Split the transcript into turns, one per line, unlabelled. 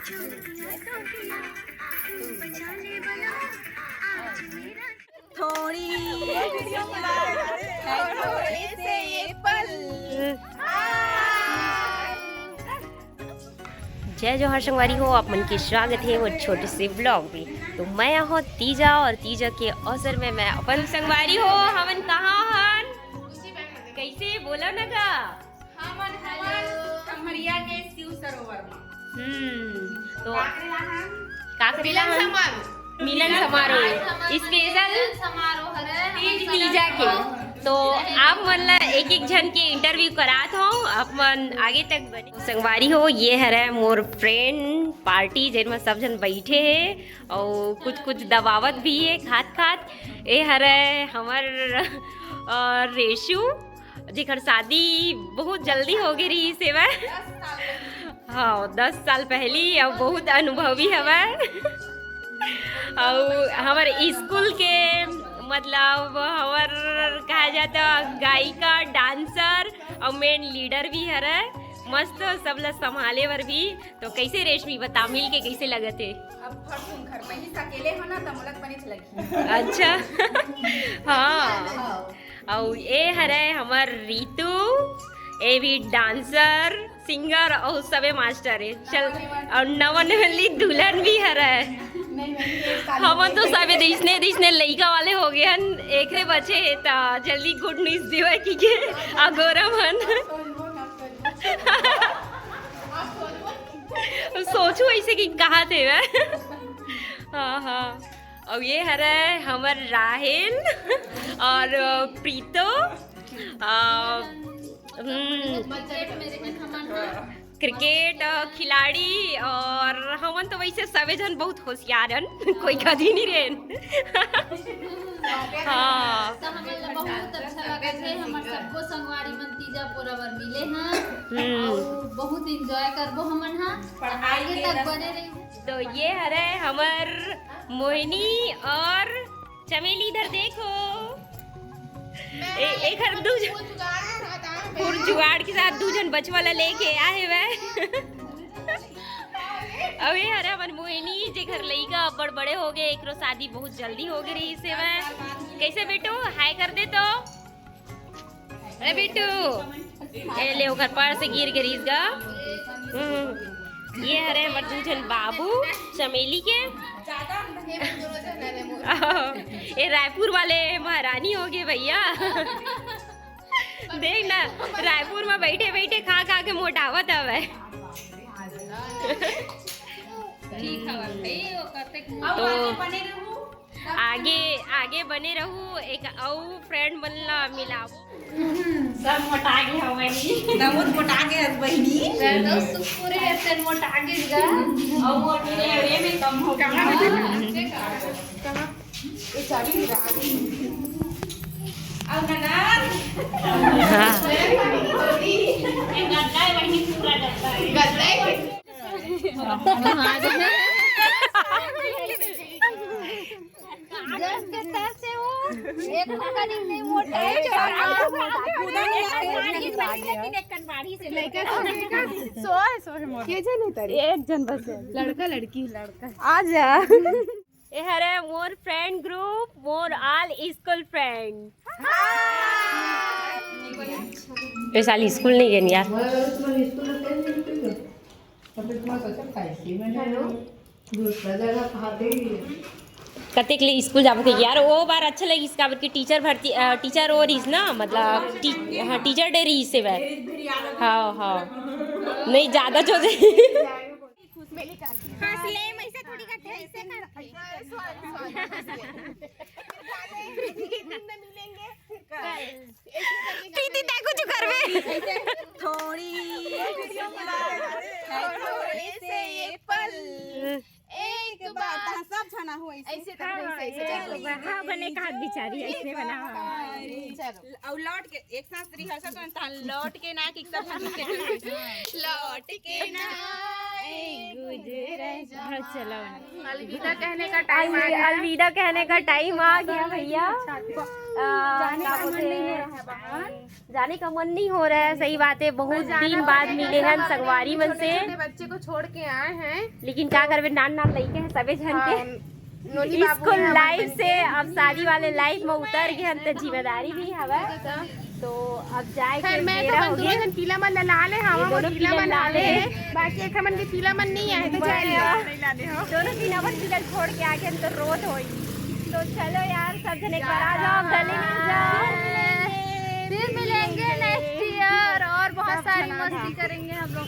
थोड़ी थोड़े से ये पल।
जय जोहार संगवारी हो, आप मन के स्वागत है वो छोटे से ब्लॉग में। तो मैं यहाँ तीजा और तीजा के अवसर में मैं अपन संगवारी हो हमन कहाँ हन कैसे बोलो न का
हमन कमरिया के शिव सरोवर में
तो मिलन समारोह स्पेशल तीजा के। तो आप मन ला एक एक जन के इंटरव्यू करात हो, आप मन आगे तक बने संगवारी हो। ये हरे मोर फ्रेंड पार्टी जिनमें सब जन बैठे है और कुछ कुछ दबावत भी है खात खात। ये हरे हमार रेशु जेकर शादी बहुत जल्दी हो गई रही सेवा। हाँ 10 साल पहली और बहुत अनुभवी हवा। और हमारे स्कूल के मतलब हमार कहा जाता गायिका डांसर और मेन लीडर भी हरे मस्त सब ला संभाले बर भी। तो कैसे रेशमी बता मिल के कैसे लगे थे?
अब घर में ही अकेले हो ना तो मुलक बनी लगी।
अच्छा हाँ और ये हरे हमार रीतू, ये भी डांसर सिंगर और सबे मास्टर है चल। और नवन दुल्हन भी हरे। हम तो सब दिसने लइका वाले हो गए हन, एक रे बचे है ता जल्दी गुड न्यूज दिवा की के अगोरम हन। सोचो ऐसे कि कहा थे वह। हाँ हाँ और ये हरे हमर राहिल और प्रीतो क्रिकेट खिलाड़ी। और हमन तो वैसे सभी जन बहुत होशियार हन, कोई कभी नहीं रहे। हाँ
तो हमें बहुत अच्छा लगा थे, हमार सबको संगवारी मन तीजा पोरावर मिले हैं और बहुत एंजॉय करबो हमन हां आगे तक बने रही।
तो ये हरे हमर मोहिनी और चमेली इधर देखो। एक हर दू जुगाड़ के साथ दू जन बचवाला लेके आए वह। अब ये हरे हमन मोहिनी जे घर लइका बड़ बड़े हो गए, एकरो शादी बहुत जल्दी हो गई रही से वह। कैसे बेटू हाय कर दे तो। अरे बेटू ए ले ओकर पर से गिर गई इसका। ये हरे हमर दू जन बाबू चमेली के। ये रायपुर वाले महारानी हो गए भैया। देख ना रायपुर में बैठे बैठे खा खा के मोटावत हवे। तो आगे बने रहू एक और फ्रेंड बनला मिलाओ।
सब मोटा गए हमारी बहुत मोटा गए बहनी
दोस्त पूरे ऐसे मोटा गिर गया
और मोटे ये में कम हो गया। ये सारी अब ननार ये गद्दा है वही पूरा गद्दा है गद्दा है।
के तरफ से वो एक करीब नहीं मोटा है
एक जन बस लड़का लड़की लड़का
आ जा। ये हरे मोर फ्रेंड ग्रुप मोर ऑल स्कूल फ्रेंड। ये साल स्कूल नहीं गए यार। कते के लिए स्कूल जाबो के यार वो बार अच्छा लगी इसका कि टीचर भर्ती टीचर और इस ना मतलब हाँ टीचर डे रही से वह। हाँ हाँ नहीं ज्यादा जो
थोड़ी करते हैं ऐसे
प्रीति देखो जो करवे
थोड़ी थोड़े से ये पल एक बात सब छना हो ऐसे
हाँ बने का बिचारी ऐसे बना।
चलो और लौट के एक साथ रिहर्सल करन ता लौट के ना कि सब लौट के ना
चलो
अलविदा कहने का टाइम आ गया।
अलविदा कहने का टाइम आ गया भैया। जाने का मन नहीं हो रहा है, सही बात है। बहुत दिन बाद मिले हैं संगवारी मन से।
बच्चे को छोड़ के आए हैं,
लेकिन क्या करवे, नान नान लइके हैं सबे झन के। स्कूल लाइफ से अब शादी वाले लाइफ में उतर गए हैं, तो जिम्मेदारी भी हवा। तो अब जाए के मेरा हो गया।
पीला मन ला ले, हम पीला मन ला ले, बाकी एक मन के पीला मन नहीं आए तो जाए
दोनों तीन अपन पीला छोड़ के आके तो रोज होई। तो चलो यार, सब जने करा जाओ, गले मिल जाओ,
फिर मिलेंगे नेक्स्ट ईयर और बहुत सारी मस्ती करेंगे हम लोग।